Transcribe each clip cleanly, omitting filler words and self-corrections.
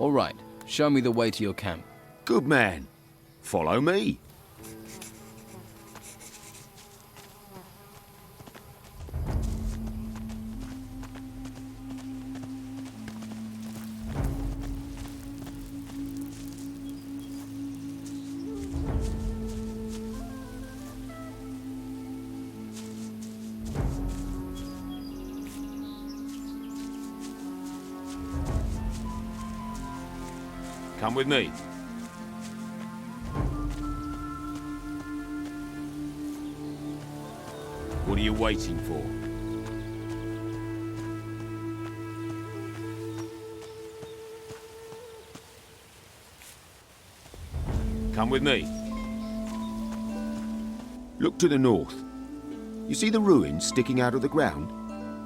All right, show me the way to your camp. Good man. Follow me. Come with me. What are you waiting for? Come with me. Look to the north. You see the ruins sticking out of the ground?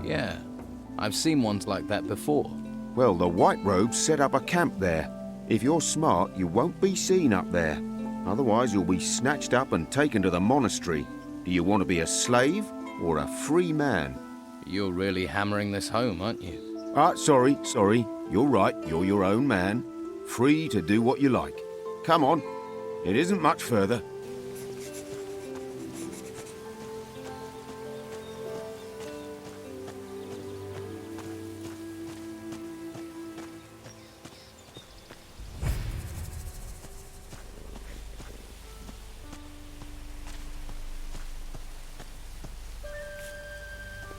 Yeah, I've seen ones like that before. Well, the White Robes set up a camp there. If you're smart, you won't be seen up there. Otherwise, you'll be snatched up and taken to the monastery. Do you want to be a slave or a free man? You're really hammering this home, aren't you? Sorry. You're right, you're your own man. Free to do what you like. Come on, it isn't much further.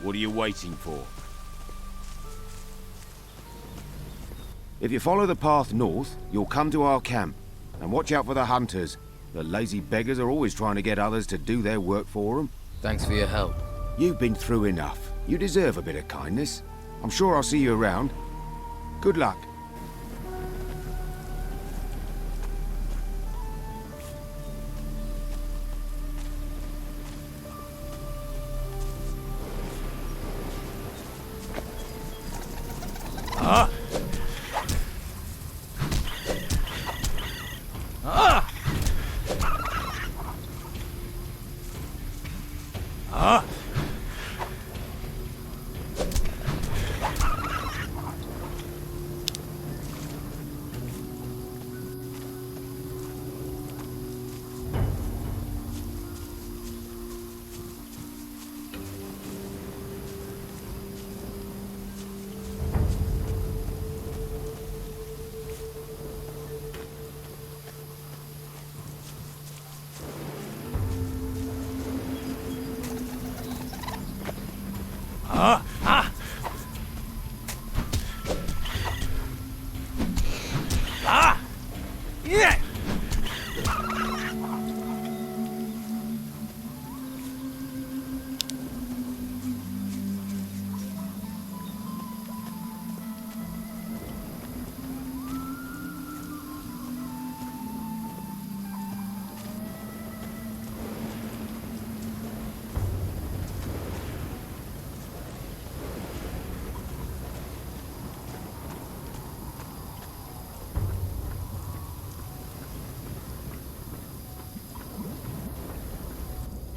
What are you waiting for? If you follow the path north, you'll come to our camp. And watch out for the hunters. The lazy beggars are always trying to get others to do their work for them. Thanks for your help. You've been through enough. You deserve a bit of kindness. I'm sure I'll see you around. Good luck.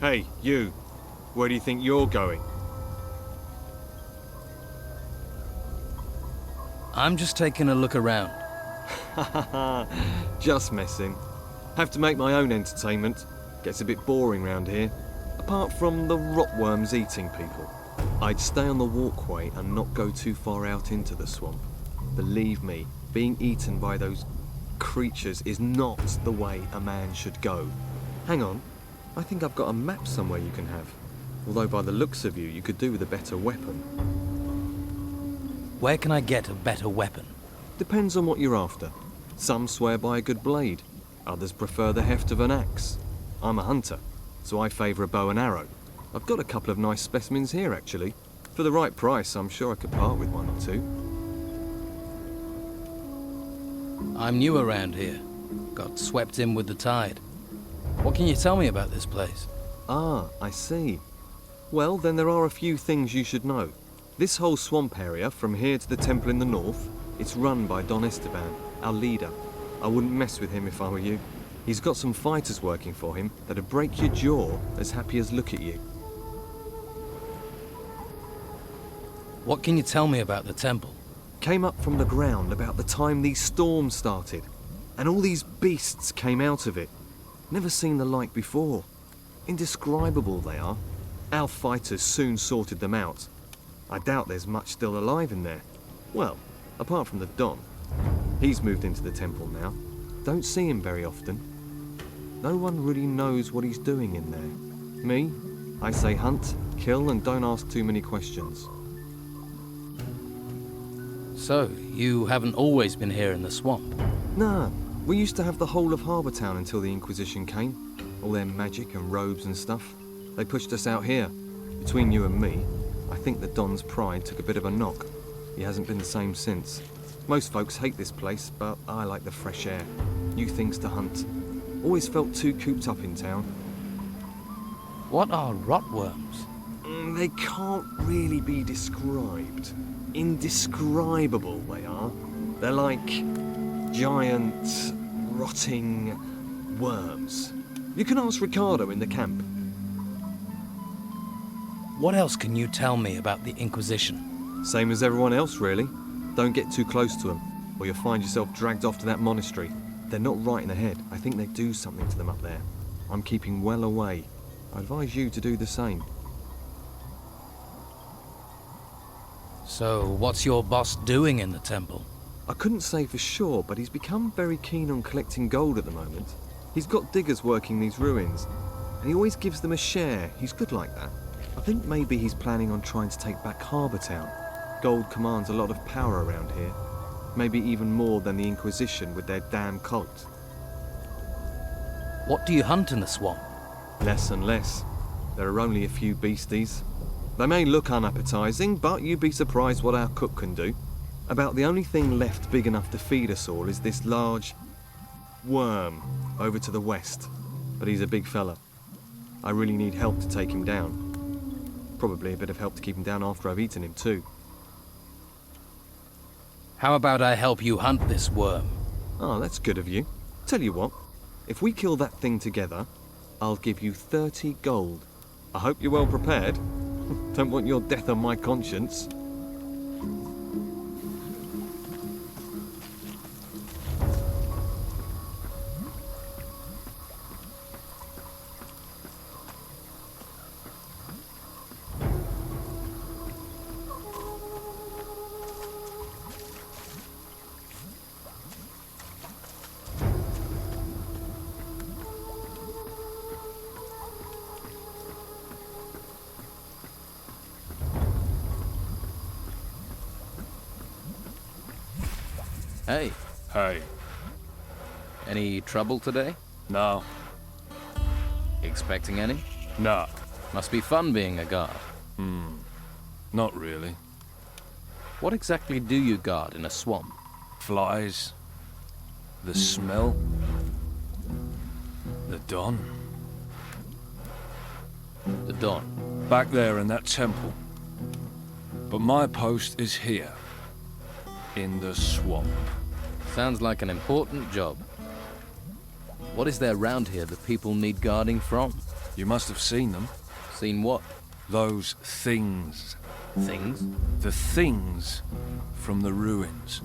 Hey, you. Where do you think you're going? I'm just taking a look around. Just messing. Have to make my own entertainment. Gets a bit boring round here. Apart from the rotworms eating people. I'd stay on the walkway and not go too far out into the swamp. Believe me, being eaten by those creatures is not the way a man should go. Hang on. I think I've got a map somewhere you can have. Although by the looks of you, you could do with a better weapon. Where can I get a better weapon? Depends on what you're after. Some swear by a good blade. Others prefer the heft of an axe. I'm a hunter, so I favour a bow and arrow. I've got a couple of nice specimens here, actually. For the right price, I'm sure I could part with one or two. I'm new around here. Got swept in with the tide. What can you tell me about this place? Ah, I see. Well, then there are a few things you should know. This whole swamp area, from here to the temple in the north, it's run by Don Esteban, our leader. I wouldn't mess with him if I were you. He's got some fighters working for him that'd break your jaw as happy as look at you. What can you tell me about the temple? Came up from the ground about the time these storms started. And all these beasts came out of it. Never seen the like before. Indescribable they are. Our fighters soon sorted them out. I doubt there's much still alive in there. Well, apart from the Don. He's moved into the temple now. Don't see him very often. No one really knows what he's doing in there. Me? I say hunt, kill, and don't ask too many questions. So, you haven't always been here in the swamp? Nah, we used to have the whole of Harbour Town until the Inquisition came. All their magic and robes and stuff. They pushed us out here. Between you and me, I think the Don's pride took a bit of a knock. He hasn't been the same since. Most folks hate this place, but I like the fresh air. New things to hunt. Always felt too cooped up in town. What are rotworms? They can't really be described. Indescribable they are. They're like giant, rotting worms. You can ask Ricardo in the camp. What else can you tell me about the Inquisition? Same as everyone else, really. Don't get too close to them, or you'll find yourself dragged off to that monastery. They're not right in the head. I think they do something to them up there. I'm keeping well away. I advise you to do the same. So, what's your boss doing in the temple? I couldn't say for sure, but he's become very keen on collecting gold at the moment. He's got diggers working these ruins, and he always gives them a share. He's good like that. I think maybe he's planning on trying to take back Harbour Town. Gold commands a lot of power around here. Maybe even more than the Inquisition with their damn cult. What do you hunt in the swamp? Less and less. There are only a few beasties. They may look unappetizing, but you'd be surprised what our cook can do. About the only thing left big enough to feed us all is this large worm over to the west. But he's a big fella. I really need help to take him down. Probably a bit of help to keep him down after I've eaten him too. How about I help you hunt this worm? Oh, that's good of you. Tell you what, if we kill that thing together, I'll give you 30 gold. I hope you're well prepared. Don't want your death on my conscience. Hey, Hey, any trouble today? no, Expecting any? nah, Must be fun being a guard. not really. What exactly do you guard in a swamp? Flies, the smell, the dawn. The Dawn. Back there in that temple. But my post is here, in the swamp. Sounds like an important job. What is there around here that people need guarding from? You must have seen them. Seen what? Those things. Things? The things from the ruins.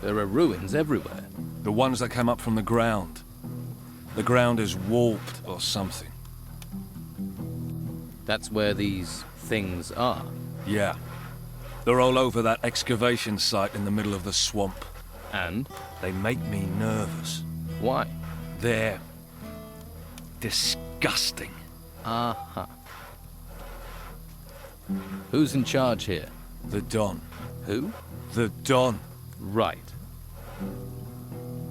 There are ruins everywhere. The ones that came up from the ground. The ground is warped or something. That's where these things are. Yeah. They're all over that excavation site in the middle of the swamp. And? They make me nervous. Why? They're disgusting. Uh-huh. Who's in charge here? The Don. Who? The Don. Right.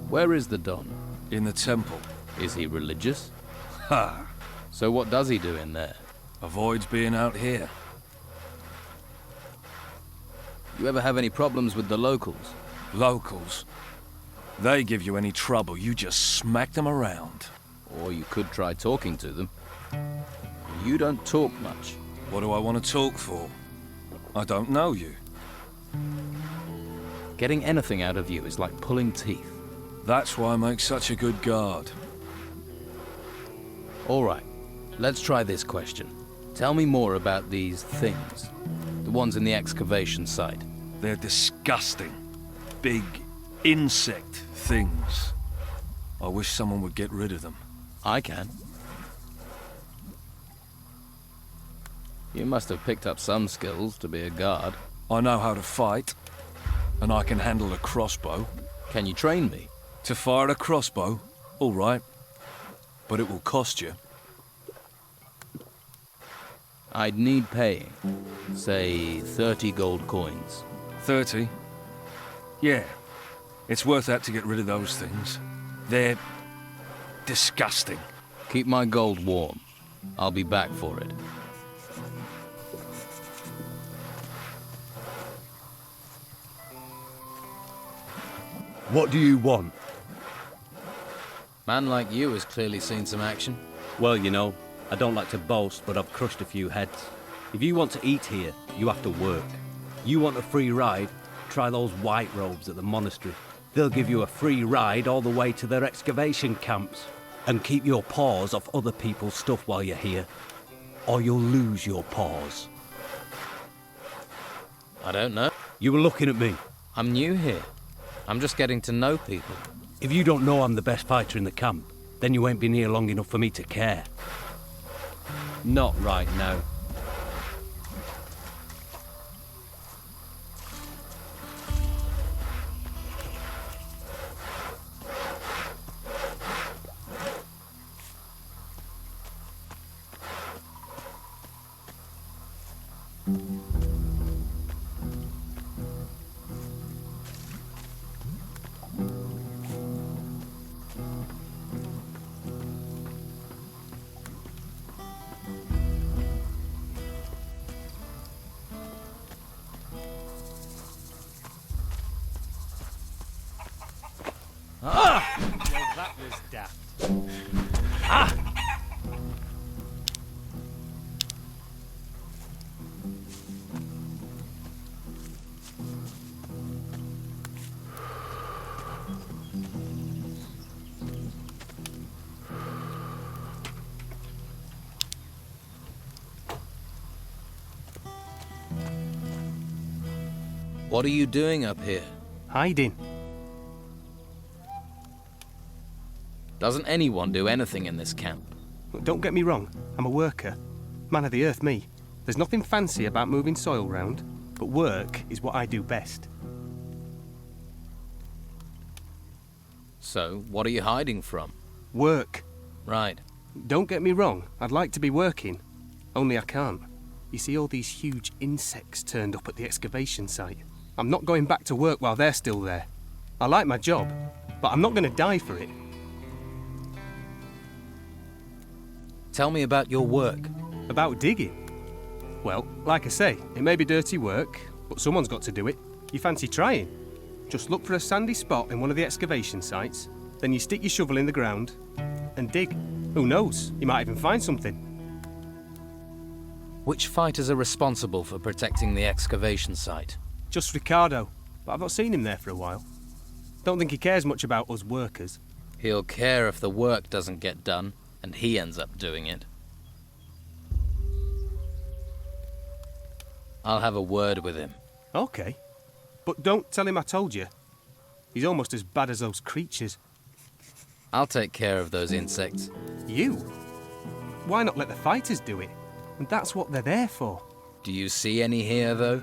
Where is the Don? In the temple. Is he religious? Ha! So what does he do in there? Avoids being out here. You ever have any problems with the locals? Locals. They give you any trouble, you just smack them around. Or you could try talking to them. You don't talk much. What do I want to talk for? I don't know you. Getting anything out of you is like pulling teeth. That's why I make such a good guard. All right, let's try this question. Tell me more about these things. The ones in the excavation site. They're disgusting. Big insect things. I wish someone would get rid of them. I can. You must have picked up some skills to be a guard. I know how to fight, and I can handle a crossbow. Can you train me? To fire a crossbow? All right. But it will cost you. I'd need paying. Say 30 gold coins. 30? Yeah. It's worth that to get rid of those things. They're disgusting. Keep my gold warm. I'll be back for it. What do you want? Man like you has clearly seen some action. Well, you know, I don't like to boast, but I've crushed a few heads. If you want to eat here, you have to work. You want a free ride? Try those white robes at the monastery. They'll give you a free ride all the way to their excavation camps. And keep your paws off other people's stuff while you're here, or you'll lose your paws. I don't know. You were looking at me. I'm new here. I'm just getting to know people. If you don't know I'm the best fighter in the camp, then you ain't been here long enough for me to care. Not right now. That was daft. What are you doing up here? Hiding. Doesn't anyone do anything in this camp? Don't get me wrong, I'm a worker. Man of the earth, me. There's nothing fancy about moving soil round, but work is what I do best. So, what are you hiding from? Work. Right. Don't get me wrong, I'd like to be working. Only I can't. You see all these huge insects turned up at the excavation site. I'm not going back to work while they're still there. I like my job, but I'm not going to die for it. Tell me about your work. About digging? Well, like I say, it may be dirty work, but someone's got to do it. You fancy trying? Just look for a sandy spot in one of the excavation sites, then you stick your shovel in the ground and dig. Who knows? You might even find something. Which fighters are responsible for protecting the excavation site? Just Ricardo, but I've not seen him there for a while. Don't think he cares much about us workers. He'll care if the work doesn't get done, and he ends up doing it. I'll have a word with him. Okay. But don't tell him I told you. He's almost as bad as those creatures. I'll take care of those insects. You? Why not let the fighters do it? And that's what they're there for. Do you see any here, though?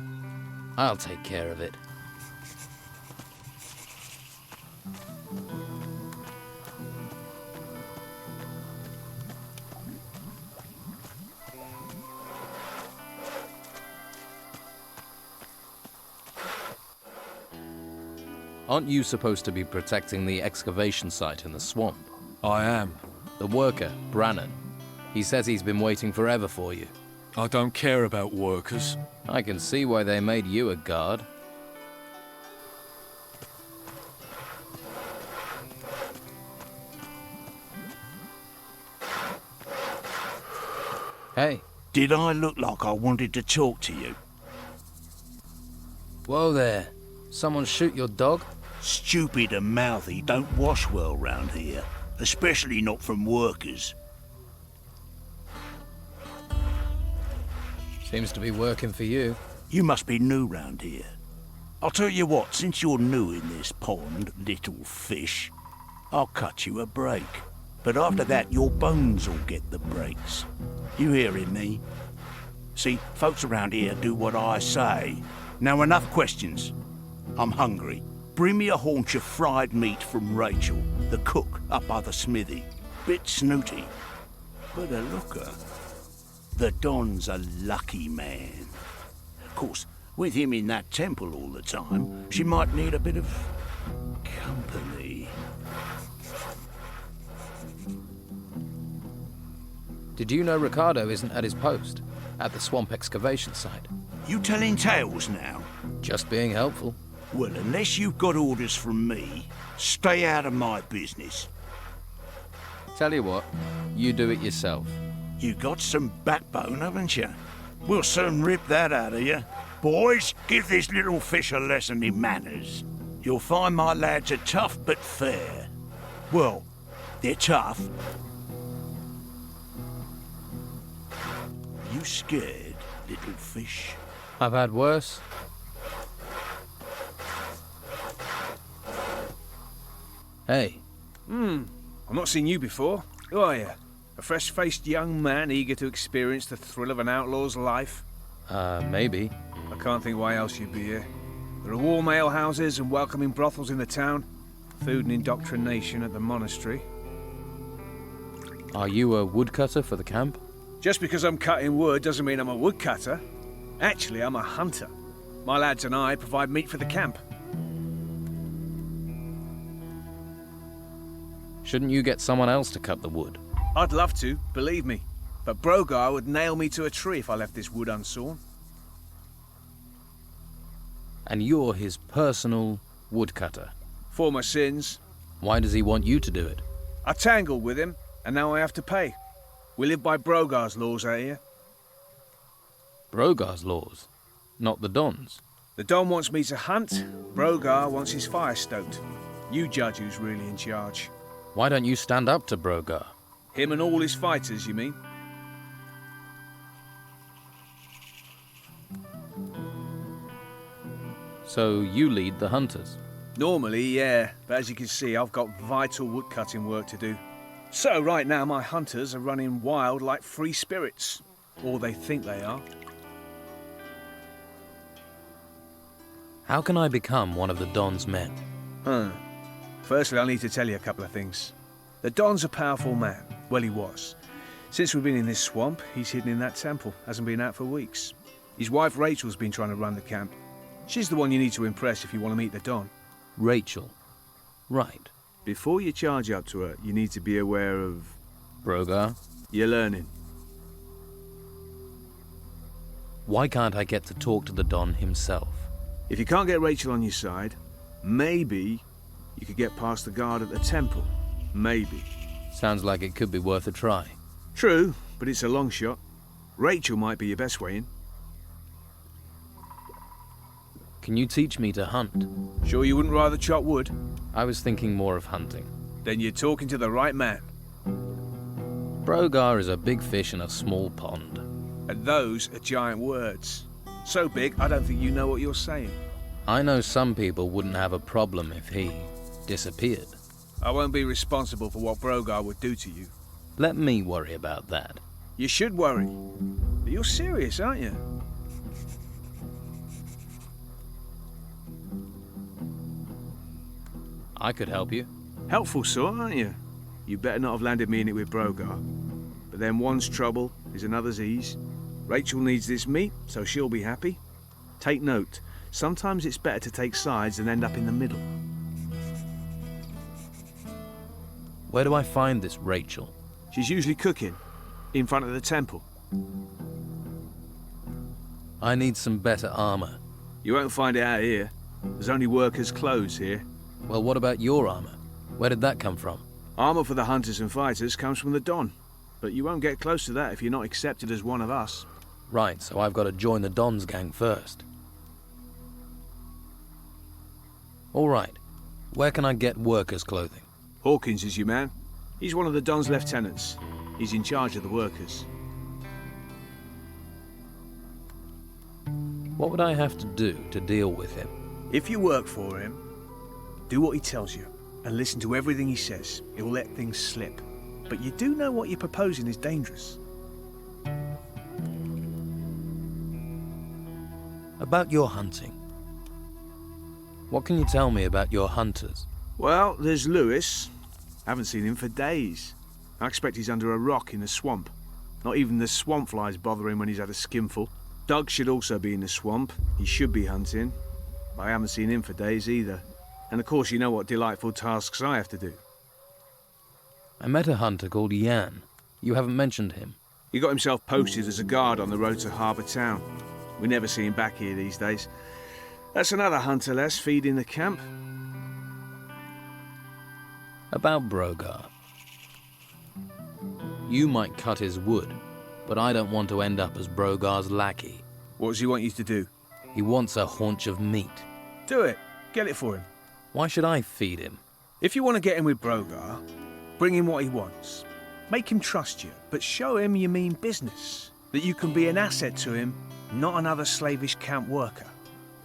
I'll take care of it. Aren't you supposed to be protecting the excavation site in the swamp? I am. The worker, Branon. He says he's been waiting forever for you. I don't care about workers. I can see why they made you a guard. Hey. Did I look like I wanted to talk to you? Whoa there. Someone shoot your dog? Stupid and mouthy don't wash well round here, especially not from workers. Seems to be working for you. You must be new round here. I'll tell you what, since you're new in this pond, little fish, I'll cut you a break. But after that, your bones will get the breaks. You hearing me? See, folks around here do what I say. Now enough questions. I'm hungry. Bring me a haunch of fried meat from Rachel, the cook up by the smithy. Bit snooty, but a looker. The Don's a lucky man. Of course, with him in that temple all the time, she might need a bit of company. Did you know Ricardo isn't at his post? At the swamp excavation site? You telling tales now? Just being helpful. Well, unless you've got orders from me, stay out of my business. Tell you what, you do it yourself. You got some backbone, haven't you? We'll soon rip that out of you. Boys, give this little fish a lesson in manners. You'll find my lads are tough but fair. Well, they're tough. You scared, little fish? I've had worse. Hey. I've not seen you before. Who are you? A fresh-faced young man eager to experience the thrill of an outlaw's life? Maybe. I can't think why else you'd be here. There are warm alehouses and welcoming brothels in the town. Food and indoctrination at the monastery. Are you a woodcutter for the camp? Just because I'm cutting wood doesn't mean I'm a woodcutter. Actually, I'm a hunter. My lads and I provide meat for the camp. Shouldn't you get someone else to cut the wood? I'd love to, believe me. But Brogar would nail me to a tree if I left this wood unsawn. And you're his personal woodcutter. For my sins. Why does he want you to do it? I tangled with him, and now I have to pay. We live by Brogar's laws out here. Brogar's laws, not the Don's. The Don wants me to hunt, Brogar wants his fire stoked. You judge who's really in charge. Why don't you stand up to Brogar? Him and all his fighters, you mean? So you lead the hunters? Normally, yeah, but as you can see, I've got vital woodcutting work to do. So right now, my hunters are running wild like free spirits. Or they think they are. How can I become one of the Don's men? Firstly, I'll need to tell you a couple of things. The Don's a powerful man. Well, he was. Since we've been in this swamp, he's hidden in that temple. Hasn't been out for weeks. His wife Rachel's been trying to run the camp. She's the one you need to impress if you want to meet the Don. Rachel. Right. Before you charge up to her, you need to be aware of... Brogar? You're learning. Why can't I get to talk to the Don himself? If you can't get Rachel on your side, maybe you could get past the guard at the temple. Maybe. Sounds like it could be worth a try. True, but it's a long shot. Rachel might be your best way in. Can you teach me to hunt? Sure you wouldn't rather chop wood? I was thinking more of hunting. Then you're talking to the right man. Brogar is a big fish in a small pond. And those are giant words. So big, I don't think you know what you're saying. I know some people wouldn't have a problem if he disappeared. I won't be responsible for what Brogar would do to you. Let me worry about that. You should worry. But you're serious, aren't you? I could help you. Helpful sort, aren't you? You better not have landed me in it with Brogar. But then one's trouble is another's ease. Rachel needs this meat, so she'll be happy. Take note, sometimes it's better to take sides than end up in the middle. Where do I find this Rachel? She's usually cooking, in front of the temple. I need some better armor. You won't find it out here. There's only workers' clothes here. Well, what about your armor? Where did that come from? Armor for the hunters and fighters comes from the Don. But you won't get close to that if you're not accepted as one of us. Right, so I've got to join the Don's gang first. All right. Where can I get workers' clothing? Hawkins is your man. He's one of the Don's lieutenants. He's in charge of the workers. What would I have to do to deal with him? If you work for him, do what he tells you, and listen to everything he says. He'll let things slip. But you do know what you're proposing is dangerous. About your hunting. What can you tell me about your hunters? Well, there's Lewis. Haven't seen him for days. I expect he's under a rock in the swamp. Not even the swamp flies bother him when he's had a skinful. Doug should also be in the swamp. He should be hunting. But I haven't seen him for days either. And of course you know what delightful tasks I have to do. I met a hunter called Yan. You haven't mentioned him. He got himself posted as a guard on the road to Harbour Town. We never see him back here these days. That's another hunter less feeding the camp. About Brogar. You might cut his wood, but I don't want to end up as Brogar's lackey. What does he want you to do? He wants a haunch of meat. Do it. Get it for him. Why should I feed him? If you want to get him with Brogar, bring him what he wants. Make him trust you, but show him you mean business. That you can be an asset to him, not another slavish camp worker.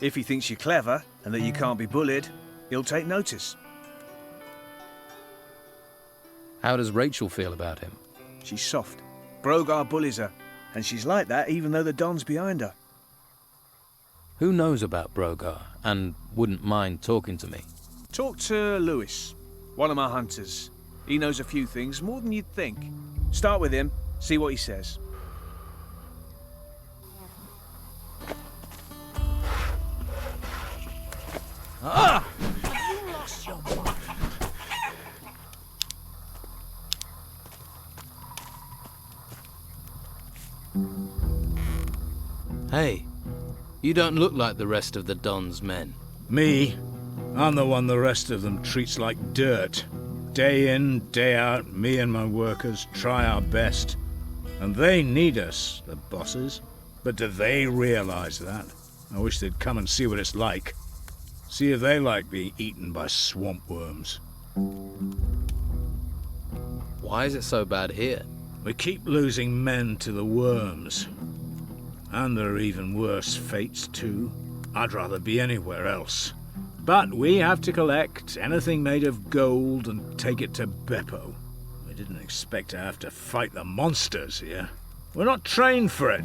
If he thinks you're clever and that you can't be bullied, he'll take notice. How does Rachel feel about him? She's soft. Brogar bullies her, and she's like that even though the Don's behind her. Who knows about Brogar and wouldn't mind talking to me? Talk to Lewis, one of my hunters. He knows a few things, more than you'd think. Start with him, see what he says. Ah! Hey, you don't look like the rest of the Don's men. Me? I'm the one the rest of them treats like dirt. Day in, day out, me and my workers try our best. And they need us, the bosses. But do they realize that? I wish they'd come and see what it's like. See if they like being eaten by swamp worms. Why is it so bad here? We keep losing men to the worms. And there are even worse fates, too. I'd rather be anywhere else. But we have to collect anything made of gold and take it to Beppo. We didn't expect to have to fight the monsters here. We're not trained for it.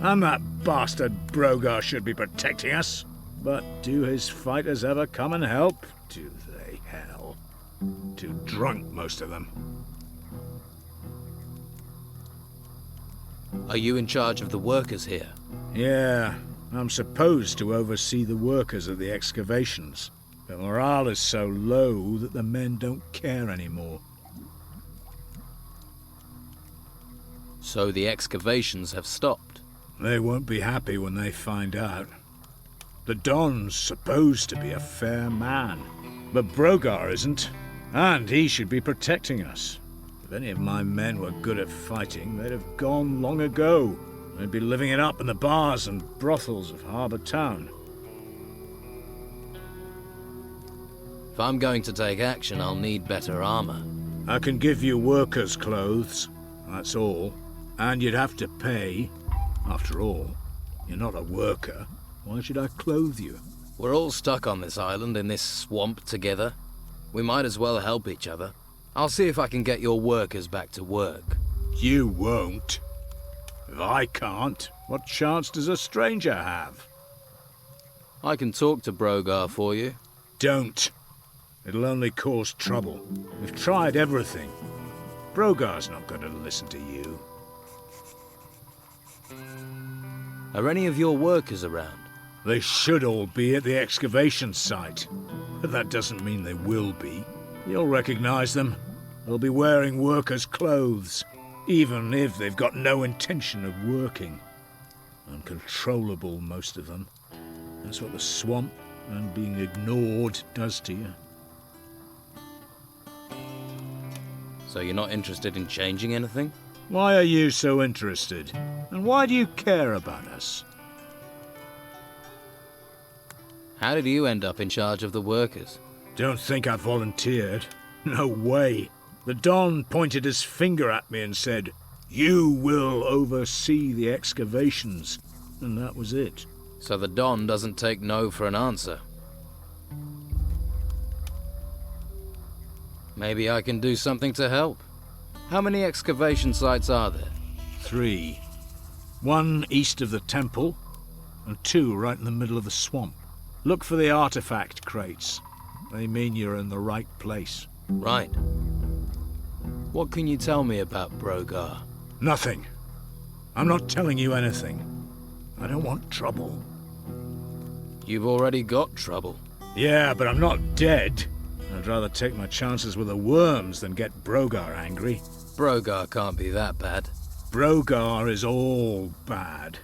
And that bastard Brogar should be protecting us. But do his fighters ever come and help? Do they, hell? Too drunk, most of them. Are you in charge of the workers here? Yeah, I'm supposed to oversee the workers at the excavations. But morale is so low that the men don't care anymore. So the excavations have stopped? They won't be happy when they find out. The Don's supposed to be a fair man, but Brogar isn't, and he should be protecting us. If any of my men were good at fighting, they'd have gone long ago. They'd be living it up in the bars and brothels of Harbour Town. If I'm going to take action, I'll need better armor. I can give you workers' clothes, that's all. And you'd have to pay. After all, you're not a worker. Why should I clothe you? We're all stuck on this island in this swamp together. We might as well help each other. I'll see if I can get your workers back to work. You won't. If I can't, what chance does a stranger have? I can talk to Brogar for you. Don't. It'll only cause trouble. We've tried everything. Brogar's not going to listen to you. Are any of your workers around? They should all be at the excavation site. But that doesn't mean they will be. You'll recognize them. They'll be wearing workers' clothes, even if they've got no intention of working. Uncontrollable, most of them. That's what the swamp and being ignored does to you. So you're not interested in changing anything? Why are you so interested? And why do you care about us? How did you end up in charge of the workers? Don't think I volunteered. No way. The Don pointed his finger at me and said, "You will oversee the excavations." And that was it. So the Don doesn't take no for an answer? Maybe I can do something to help. How many excavation sites are there? 3. 1 east of the temple, and 2 right in the middle of the swamp. Look for the artifact crates. They mean you're in the right place. Right. What can you tell me about Brogar? Nothing. I'm not telling you anything. I don't want trouble. You've already got trouble. Yeah, but I'm not dead. I'd rather take my chances with the worms than get Brogar angry. Brogar can't be that bad. Brogar is all bad.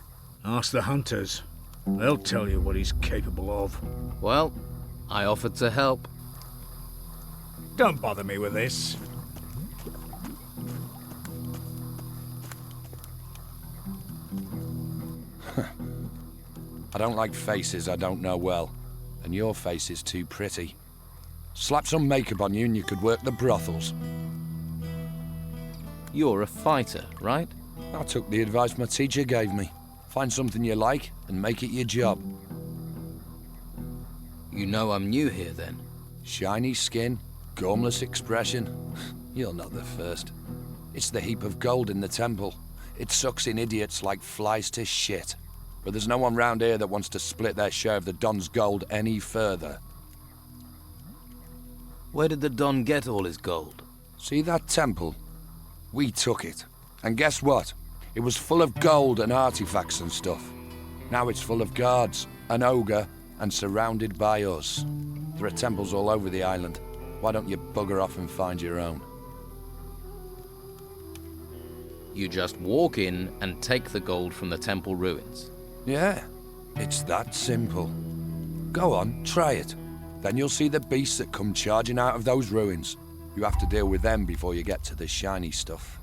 Ask the hunters. They'll tell you what he's capable of. Well, I offered to help. Don't bother me with this. I don't like faces I don't know well, and your face is too pretty. Slap some makeup on you and you could work the brothels. You're a fighter, right? I took the advice my teacher gave me. Find something you like and make it your job. You know I'm new here then. Shiny skin, gormless expression. You're not the first. It's the heap of gold in the temple. It sucks in idiots like flies to shit. But there's no one round here that wants to split their share of the Don's gold any further. Where did the Don get all his gold? See that temple? We took it. And guess what? It was full of gold and artifacts and stuff. Now it's full of guards, an ogre, and surrounded by us. There are temples all over the island. Why don't you bugger off and find your own? You just walk in and take the gold from the temple ruins. Yeah, it's that simple. Go on, try it. Then you'll see the beasts that come charging out of those ruins. You have to deal with them before you get to the shiny stuff.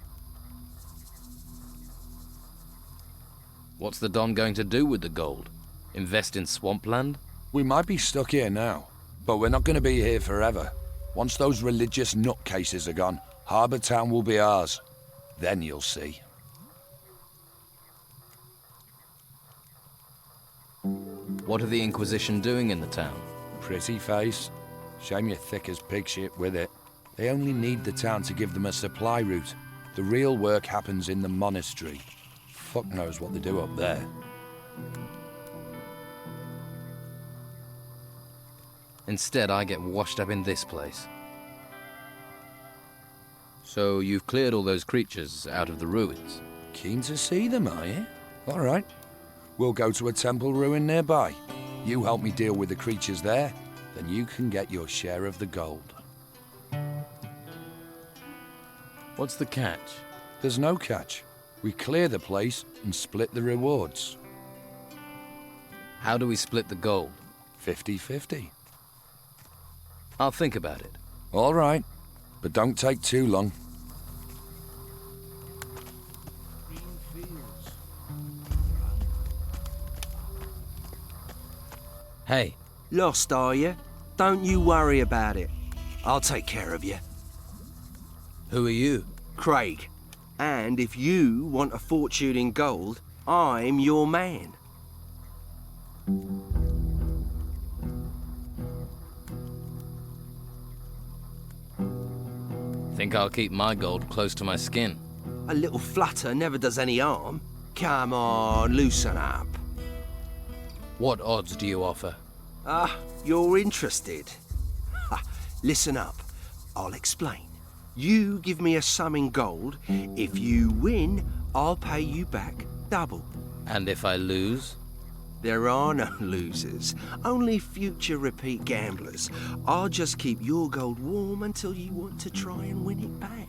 What's the Don going to do with the gold? Invest in swampland? We might be stuck here now, but we're not going to be here forever. Once those religious nutcases are gone, Harbour Town will be ours. Then you'll see. What are the Inquisition doing in the town? Pretty face. Shame you're thick as pig shit with it. They only need the town to give them a supply route. The real work happens in the monastery. Fuck knows what they do up there. Instead, I get washed up in this place. So you've cleared all those creatures out of the ruins? Keen to see them, are you? All right. We'll go to a temple ruin nearby. You help me deal with the creatures there, then you can get your share of the gold. What's the catch? There's no catch. We clear the place and split the rewards. How do we split the gold? 50-50. I'll think about it. All right, but don't take too long. Hey. Lost, are you? Don't you worry about it. I'll take care of you. Who are you? Craig. And if you want a fortune in gold, I'm your man. Think I'll keep my gold close to my skin. A little flutter never does any harm. Come on, loosen up. What odds do you offer? You're interested. Listen up. I'll explain. You give me a sum in gold. If you win, I'll pay you back double. And if I lose? There are no losers, only future repeat gamblers. I'll just keep your gold warm until you want to try and win it back.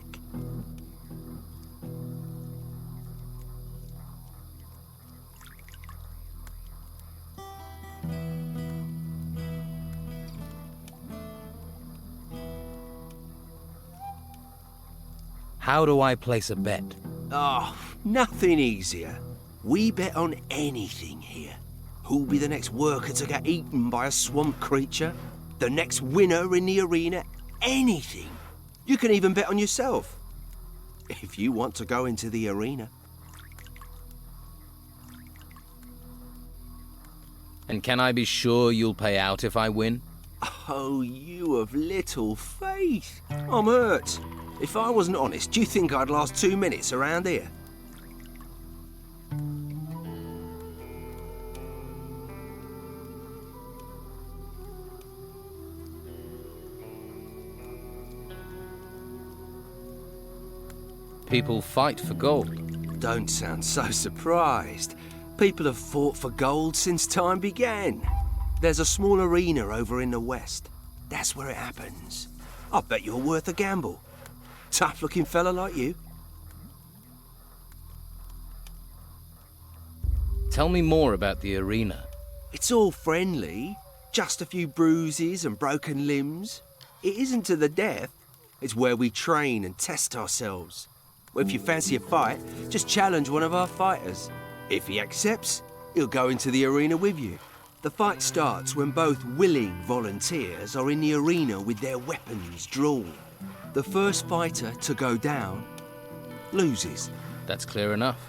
How do I place a bet? Oh, nothing easier. We bet on anything here. Who'll be the next worker to get eaten by a swamp creature? The next winner in the arena? Anything. You can even bet on yourself. If you want to go into the arena. And can I be sure you'll pay out if I win? Oh, you of little faith. I'm hurt. If I wasn't honest, do you think I'd last 2 minutes around here? People fight for gold. Don't sound so surprised. People have fought for gold since time began. There's a small arena over in the west. That's where it happens. I bet you're worth a gamble. Tough-looking fella like you. Tell me more about the arena. It's all friendly. Just a few bruises and broken limbs. It isn't to the death. It's where we train and test ourselves. If you fancy a fight, just challenge one of our fighters. If he accepts, he'll go into the arena with you. The fight starts when both willing volunteers are in the arena with their weapons drawn. The first fighter to go down loses. That's clear enough.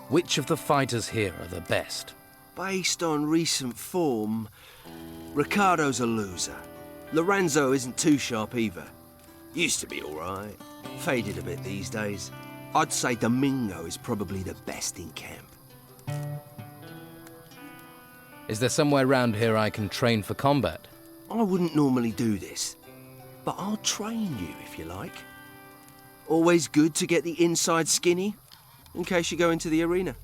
Which of the fighters here are the best? Based on recent form, Ricardo's a loser. Lorenzo isn't too sharp either. Used to be all right. Faded a bit these days. I'd say Domingo is probably the best in camp. Is there somewhere round here I can train for combat? I wouldn't normally do this, but I'll train you if you like. Always good to get the inside skinny, in case you go into the arena.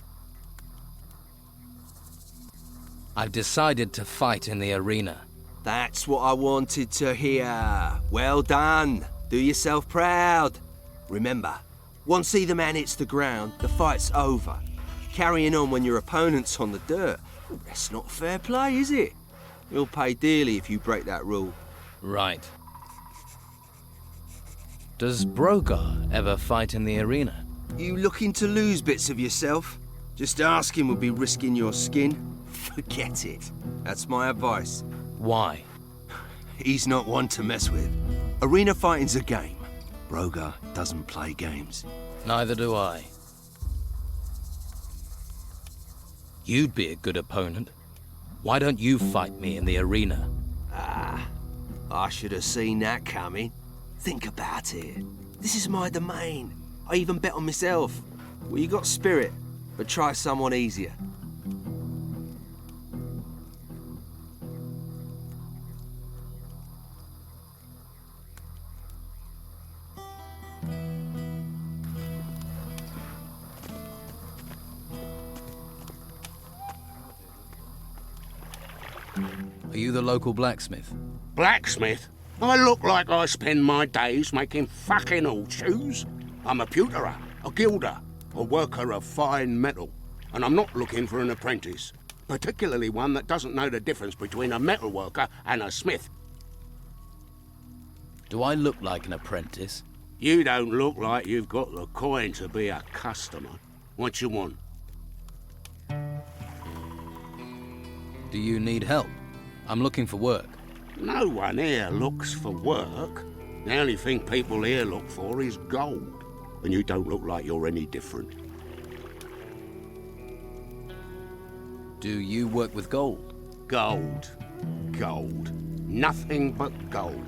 I've decided to fight in the arena. That's what I wanted to hear. Well done. Do yourself proud. Remember, once either man hits the ground, the fight's over. Carrying on when your opponent's on the dirt, that's not fair play, is it? You'll pay dearly if you break that rule. Right. Does Brogar ever fight in the arena? You looking to lose bits of yourself? Just asking would be risking your skin. Forget it. That's my advice. Why? He's not one to mess with. Arena fighting's a game. Brogar doesn't play games. Neither do I. You'd be a good opponent. Why don't you fight me in the arena? I should have seen that coming. Think about it. This is my domain. I even bet on myself. Well, you got spirit, but try someone easier. Are you the local blacksmith? Blacksmith? I look like I spend my days making fucking horseshoes. I'm a pewterer, a gilder, a worker of fine metal, and I'm not looking for an apprentice, particularly one that doesn't know the difference between a metal worker and a smith. Do I look like an apprentice? You don't look like you've got the coin to be a customer. What you want? Do you need help? I'm looking for work. No one here looks for work. The only thing people here look for is gold. And you don't look like you're any different. Do you work with gold? Gold. Gold. Nothing but gold.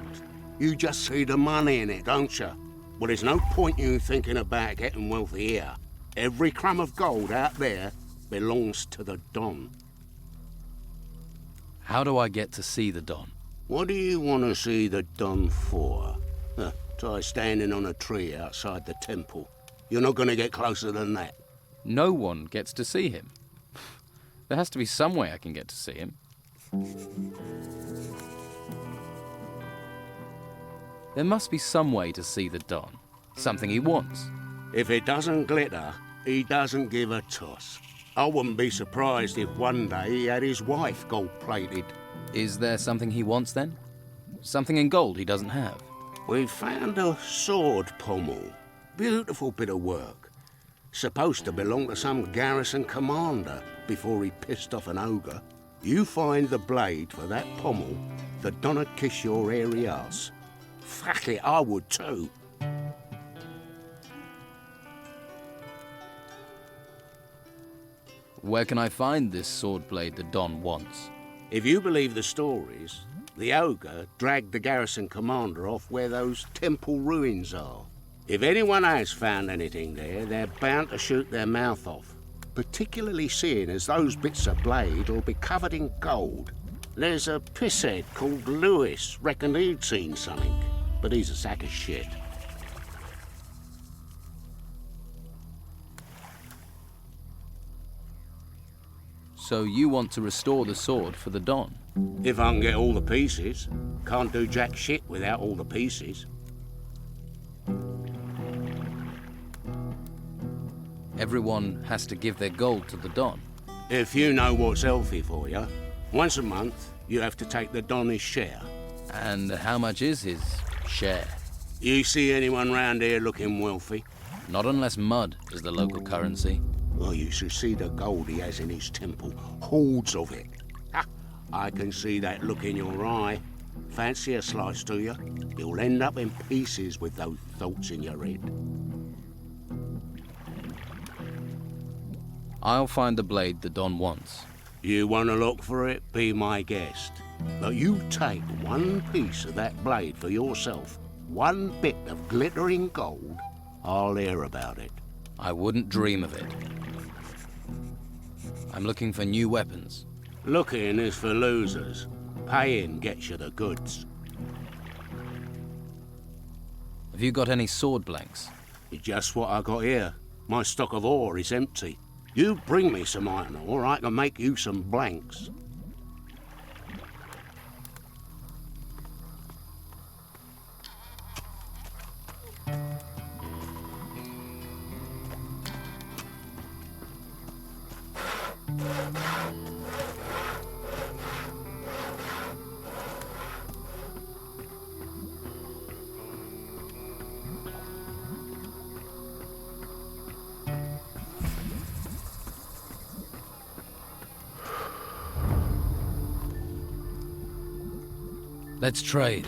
You just see the money in it, don't you? Well, there's no point you thinking about getting wealthy here. Every crumb of gold out there belongs to the Don. How do I get to see the Don? What do you want to see the Don for? Try standing on a tree outside the temple. You're not going to get closer than that. No one gets to see him. There has to be some way I can get to see him. There must be some way to see the Don. Something he wants. If it doesn't glitter, he doesn't give a toss. I wouldn't be surprised if one day he had his wife gold-plated. Is there something he wants then? Something in gold he doesn't have? We found a sword pommel. Beautiful bit of work. Supposed to belong to some garrison commander before he pissed off an ogre. You find the blade for that pommel, the Don'd kiss your hairy ass. Fuck it, I would too. Where can I find this sword blade the Don wants? If you believe the stories, the ogre dragged the garrison commander off where those temple ruins are. If anyone has found anything there, they're bound to shoot their mouth off, particularly seeing as those bits of blade will be covered in gold. There's a pisshead called Lewis, reckoned he'd seen something, but he's a sack of shit. So you want to restore the sword for the Don? If I can get all the pieces. Can't do jack shit without all the pieces. Everyone has to give their gold to the Don. If you know what's healthy for you, once a month you have to take the Don his share. And how much is his share? You see anyone round here looking wealthy? Not unless mud is the local currency. Well, you should see the gold he has in his temple. Hordes of it. Ha! I can see that look in your eye. Fancy a slice, do you? You'll end up in pieces with those thoughts in your head. I'll find the blade the Don wants. You want to look for it? Be my guest. But you take one piece of that blade for yourself. One bit of glittering gold. I'll hear about it. I wouldn't dream of it. I'm looking for new weapons. Looking is for losers. Paying gets you the goods. Have you got any sword blanks? It's just what I got here. My stock of ore is empty. You bring me some iron ore, I can make you some blanks. Let's trade.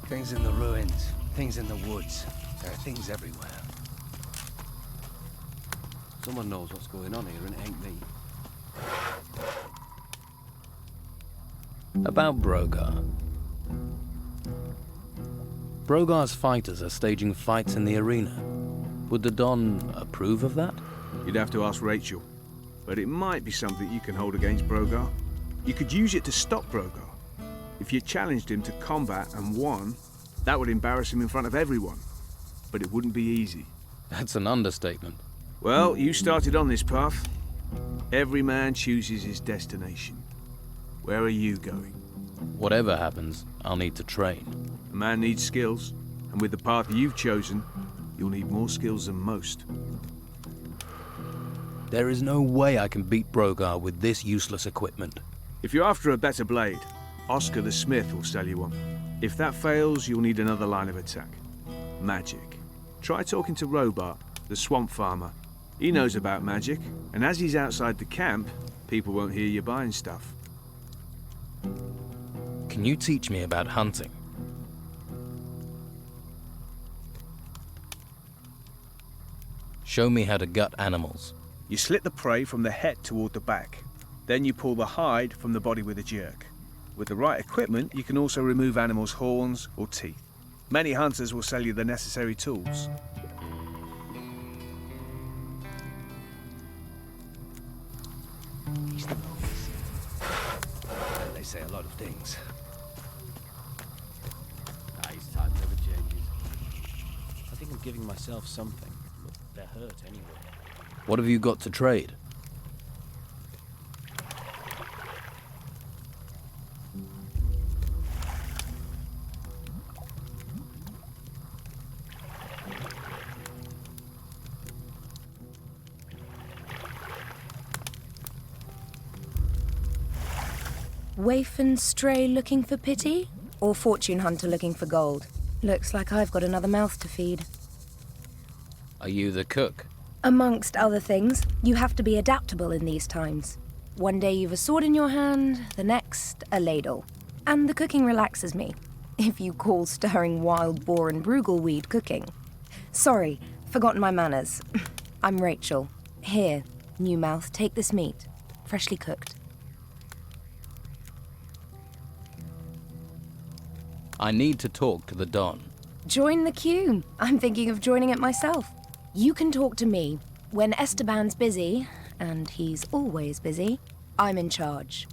Things in the ruins, things in the woods. There are things everywhere. Someone knows what's going on here, and it ain't me. About Brogar. Brogar's fighters are staging fights in the arena. Would the Don approve of that? You'd have to ask Rachel. But it might be something you can hold against Brogar. You could use it to stop Brogar. If you challenged him to combat and won, that would embarrass him in front of everyone. But it wouldn't be easy. That's an understatement. Well, you started on this path. Every man chooses his destination. Where are you going? Whatever happens, I'll need to train. A man needs skills, and with the path you've chosen, you'll need more skills than most. There is no way I can beat Brogar with this useless equipment. If you're after a better blade, Oscar the Smith will sell you one. If that fails, you'll need another line of attack. Magic. Try talking to Robart, the swamp farmer. He knows about magic, and as he's outside the camp, people won't hear you buying stuff. Can you teach me about hunting? Show me how to gut animals. You slit the prey from the head toward the back. Then you pull the hide from the body with a jerk. With the right equipment, you can also remove animals' horns or teeth. Many hunters will sell you the necessary tools. He's the Novice. Well, they say a lot of things. His type never changes. I think I'm giving myself something, but they're hurt anyway. What have you got to trade? Waif and stray looking for pity? Or fortune hunter looking for gold? Looks like I've got another mouth to feed. Are you the cook? Amongst other things, you have to be adaptable in these times. One day you've a sword in your hand, the next, a ladle. And the cooking relaxes me, if you call stirring wild boar and brugelweed cooking. Sorry, forgotten my manners. I'm Rachel. Here, new mouth, take this meat. Freshly cooked. I need to talk to the Don. Join the queue. I'm thinking of joining it myself. You can talk to me. When Esteban's busy, and he's always busy, I'm in charge.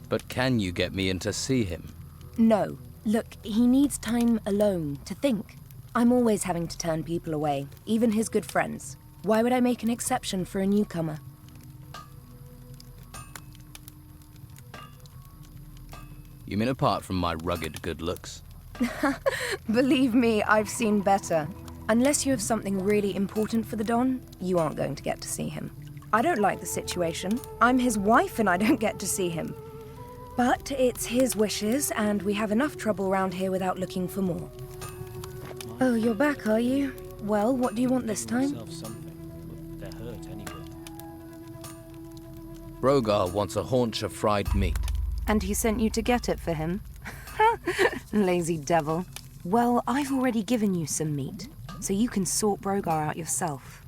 But can you get me in to see him? No. Look, he needs time alone to think. I'm always having to turn people away, even his good friends. Why would I make an exception for a newcomer? You mean apart from my rugged good looks? Believe me, I've seen better. Unless you have something really important for the Don, you aren't going to get to see him. I don't like the situation. I'm his wife and I don't get to see him. But it's his wishes, and we have enough trouble around here without looking for more. Oh, you're back, are you? Well, what do you want this time? They're hurt anyway. Brogar wants a haunch of fried meat. And he sent you to get it for him? Lazy devil. Well, I've already given you some meat, so you can sort Brogar out yourself.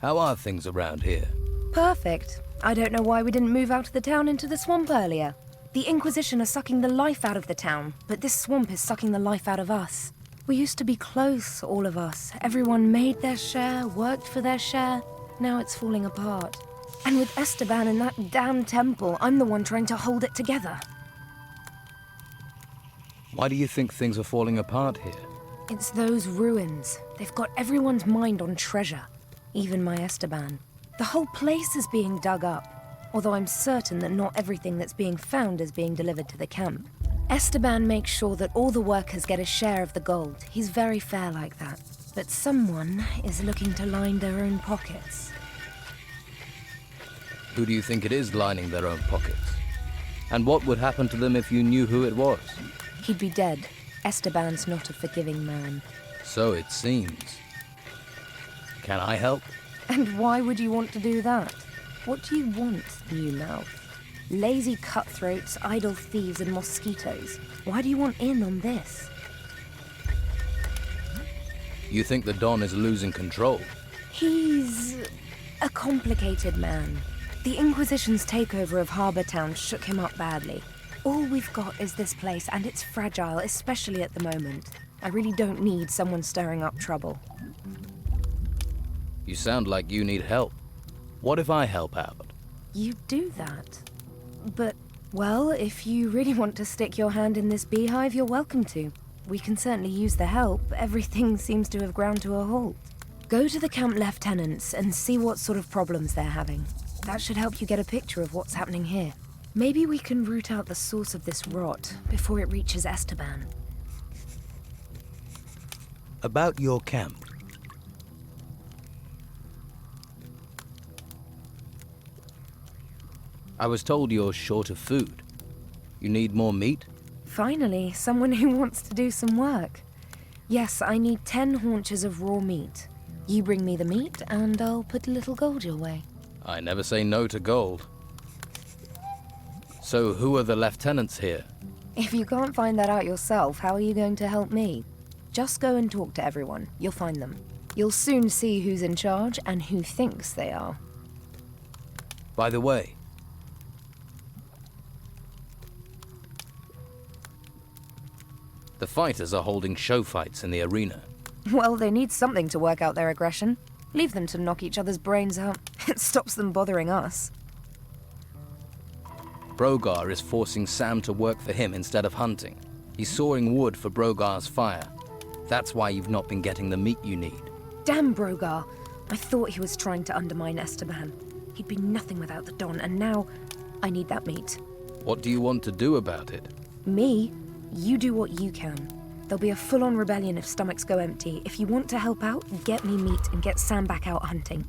How are things around here? Perfect. I don't know why we didn't move out of the town into the swamp earlier. The Inquisition are sucking the life out of the town, but this swamp is sucking the life out of us. We used to be close, all of us. Everyone made their share, worked for their share. Now it's falling apart. And with Esteban in that damn temple, I'm the one trying to hold it together. Why do you think things are falling apart here? It's those ruins. They've got everyone's mind on treasure. Even my Esteban. The whole place is being dug up. Although I'm certain that not everything that's being found is being delivered to the camp. Esteban makes sure that all the workers get a share of the gold. He's very fair like that. But someone is looking to line their own pockets. Who do you think it is lining their own pockets? And what would happen to them if you knew who it was? He'd be dead. Esteban's not a forgiving man. So it seems. Can I help? And why would you want to do that? What do you want, new mouth? Lazy cutthroats, idle thieves, and mosquitoes. Why do you want in on this? You think the Don is losing control? He's a complicated man. The Inquisition's takeover of Harbour Town shook him up badly. All we've got is this place, and it's fragile, especially at the moment. I really don't need someone stirring up trouble. You sound like you need help. What if I help out? You do that. But, well, if you really want to stick your hand in this beehive, you're welcome to. We can certainly use the help. Everything seems to have ground to a halt. Go to the camp lieutenants and see what sort of problems they're having. That should help you get a picture of what's happening here. Maybe we can root out the source of this rot before it reaches Esteban. About your camp. I was told you're short of food. You need more meat? Finally, someone who wants to do some work. Yes, I need 10 haunches of raw meat. You bring me the meat, and I'll put a little gold your way. I never say no to gold. So who are the lieutenants here? If you can't find that out yourself, how are you going to help me? Just go and talk to everyone. You'll find them. You'll soon see who's in charge and who thinks they are. By the way, the fighters are holding show fights in the arena. Well, they need something to work out their aggression. Leave them to knock each other's brains out. It stops them bothering us. Brogar is forcing Sam to work for him instead of hunting. He's sawing wood for Brogar's fire. That's why you've not been getting the meat you need. Damn Brogar! I thought he was trying to undermine Esteban. He'd be nothing without the Don, and now I need that meat. What do you want to do about it? Me? You do what you can. There'll be a full-on rebellion if stomachs go empty. If you want to help out, get me meat and get Sam back out hunting.